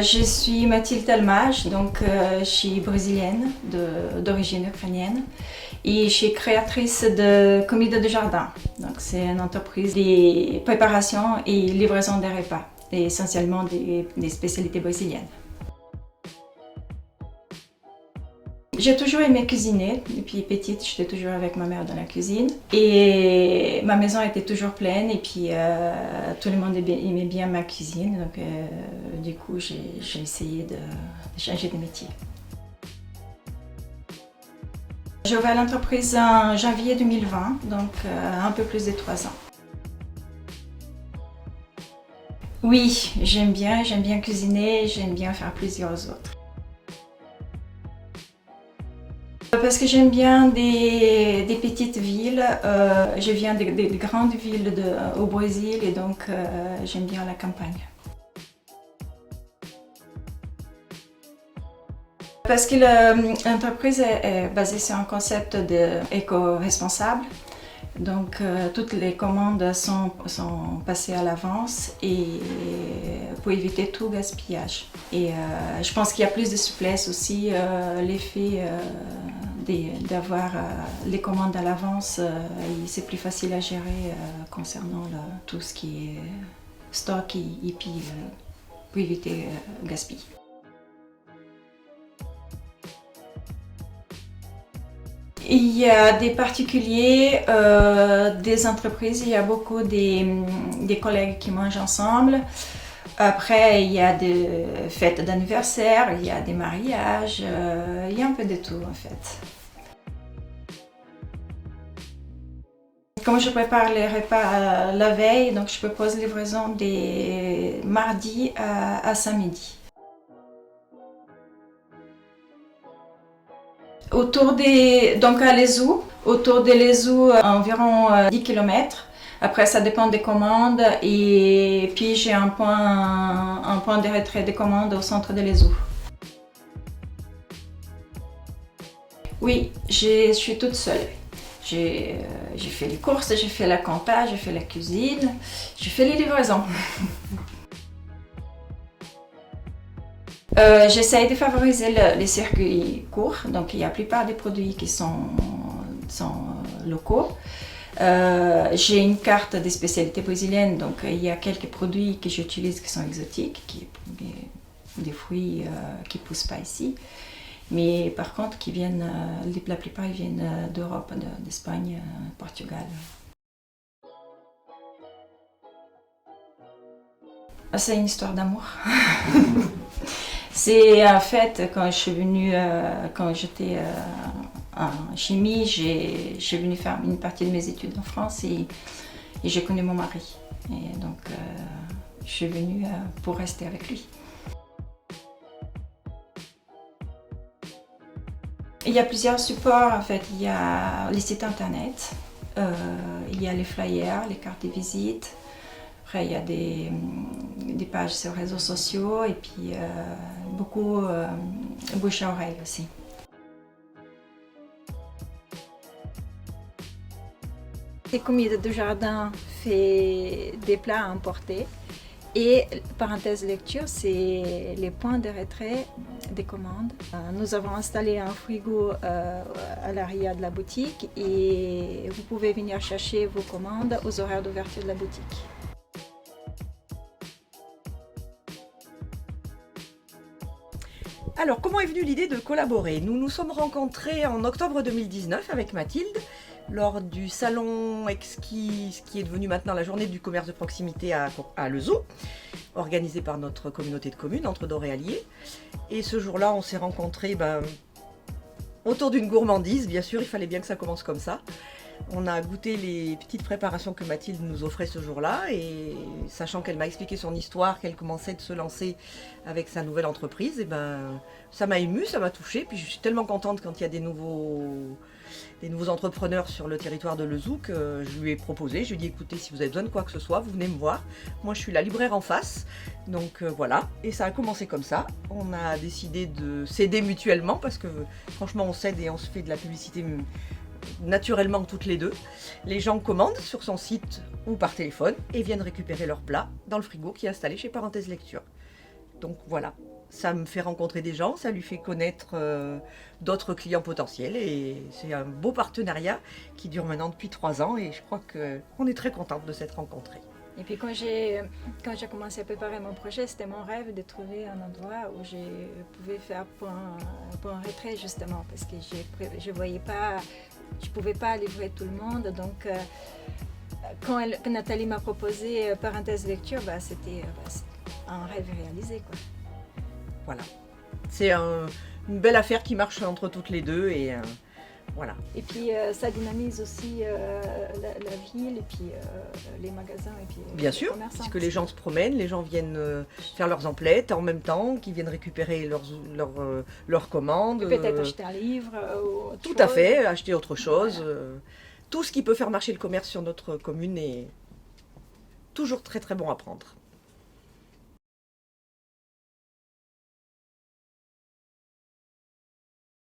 Je suis Mathilde Almage, donc je suis brésilienne d'origine ukrainienne et je suis créatrice de Comida de Jardin. Donc c'est une entreprise de préparation et livraison des repas, et essentiellement des spécialités brésiliennes. J'ai toujours aimé cuisiner. Depuis petite, j'étais toujours avec ma mère dans la cuisine. Et ma maison était toujours pleine et puis tout le monde aimait bien ma cuisine. Donc du coup, j'ai essayé de changer de métier. J'ai ouvert l'entreprise en janvier 2020, donc un peu plus de 3 ans. Oui, j'aime bien cuisiner, j'aime bien faire plaisir aux autres. Parce que j'aime bien des petites villes. Je viens des grandes villes au Brésil et donc j'aime bien la campagne. Parce que l'entreprise est basée sur un concept d'éco-responsable. Donc toutes les commandes sont passées à l'avance et pour éviter tout gaspillage. Et je pense qu'il y a plus de souplesse aussi, l'effet d'avoir les commandes à l'avance, c'est plus facile à gérer concernant tout ce qui est stock et puis pour éviter gaspillage. Il y a des particuliers, des entreprises, il y a beaucoup des collègues qui mangent ensemble. Après, il y a des fêtes d'anniversaire, il y a des mariages, il y a un peu de tout en fait. Comme je prépare les repas la veille, donc je propose livraison des mardis à samedi. Donc à Lezoux, autour de Lezoux, environ 10 km. Après, ça dépend des commandes et puis j'ai un point de retrait des commandes au centre de Lezoux. Oui, je suis toute seule. J'ai fait les courses, j'ai fait la compta, j'ai fait la cuisine, j'ai fait les livraisons. J'essaie de favoriser les circuits courts, donc il y a la plupart des produits qui sont locaux. J'ai une carte des spécialités brésiliennes, donc il y a quelques produits que j'utilise qui sont exotiques, des fruits qui ne poussent pas ici. Mais par contre, la plupart ils viennent d'Europe, d'Espagne, Portugal. C'est une histoire d'amour. C'est en fait quand je suis venue, quand j'étais en chimie, je suis venue faire une partie de mes études en France et j'ai connu mon mari. Et donc je suis venue pour rester avec lui. Il y a plusieurs supports en fait. Il y a les sites internet, il y a les flyers, les cartes de visite. Après, il y a des pages sur les réseaux sociaux et puis beaucoup bouche à oreille aussi. Les Comida de Jardin fait des plats à emporter. Et parenthèse lecture, c'est les points de retrait des commandes. Nous avons installé un frigo à l'arrière de la boutique et vous pouvez venir chercher vos commandes aux horaires d'ouverture de la boutique. Alors, comment est venue l'idée de collaborer? Nous nous sommes rencontrés en octobre 2019 avec Mathilde lors du salon Exquis, ce qui est devenu maintenant la journée du commerce de proximité à Lezoux, organisée par notre communauté de communes entre Dore et Allier. Et ce jour-là, on s'est rencontrés autour d'une gourmandise. Bien sûr, il fallait bien que ça commence comme ça. On a goûté les petites préparations que Mathilde nous offrait ce jour-là et sachant qu'elle m'a expliqué son histoire, qu'elle commençait de se lancer avec sa nouvelle entreprise, et ça m'a émue, ça m'a touchée. Puis je suis tellement contente quand il y a des nouveaux entrepreneurs sur le territoire de Lezoux que je lui ai proposé. Je lui ai dit écoutez, si vous avez besoin de quoi que ce soit, vous venez me voir. Moi je suis la libraire en face, donc voilà. Et ça a commencé comme ça. On a décidé de s'aider mutuellement parce que franchement on s'aide et on se fait de la publicité naturellement toutes les deux. Les gens commandent sur son site ou par téléphone et viennent récupérer leur plat dans le frigo qui est installé chez Parenthèse Lecture. Donc voilà, ça me fait rencontrer des gens, ça lui fait connaître d'autres clients potentiels et c'est un beau partenariat qui dure maintenant depuis 3 ans et je crois qu'on est très contente de s'être rencontrés. Et puis quand j'ai commencé à préparer mon projet, c'était mon rêve de trouver un endroit où je pouvais faire pour un retrait justement, parce que je pouvais pas livrer tout le monde. Donc quand Nathalie m'a proposé parenthèse lecture, c'était un rêve réalisé, quoi. Voilà, c'est une belle affaire qui marche entre toutes les deux et voilà. Et puis ça dynamise aussi la ville et puis les magasins et puis Bien les sûr, commerçants. puisque les gens se promènent, les gens viennent faire leurs emplettes en même temps, qui viennent récupérer leurs commandes. Et peut-être acheter un livre ou autre Tout chose. à fait, acheter autre chose. Voilà. Tout ce qui peut faire marcher le commerce sur notre commune est toujours très très bon à prendre.